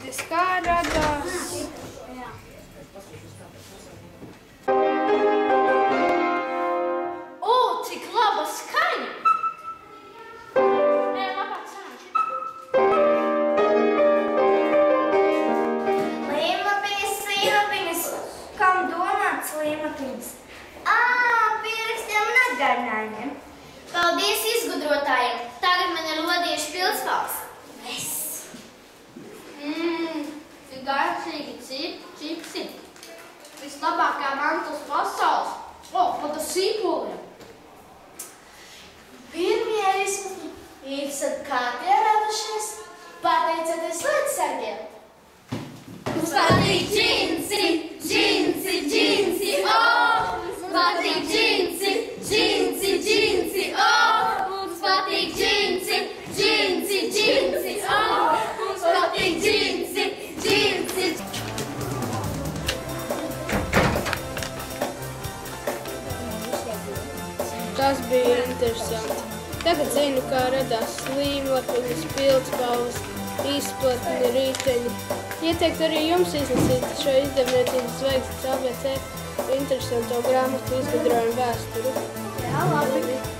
Tas kā radās? O, cik laba skaņa! Nē, labāk sāņa šitā. Līmapiņas. Kam domāts līmapiņas? Pierakstiem un atgādinājumiem. Paldies izgudrotājiem! Tagad man ir lodiešu pilspāls. Cik garšīgi čipsi. Vislabākā mantus pasaules. Pat ar sīpoliem. Pirmie izsad kā tie radušies, pateicoties līdzsargiem. Mums patīk džinsi, džinsi, džinsi, mums patīk džinsi, džinsi, džinsi, mums patīk džinsi, džinsi, džinsi, mums patīk džinsi, džinsi. Tas bija interesanti. Tagad zinu, kā radās līmlapiņas, pildspalvas, izplatni, rīteņi. Ieteiktu arī jums izlasīt šo izdevniecības zvaigznes ABC interesanto grāmatu izgudrojumu vēsturi. Jā, labi.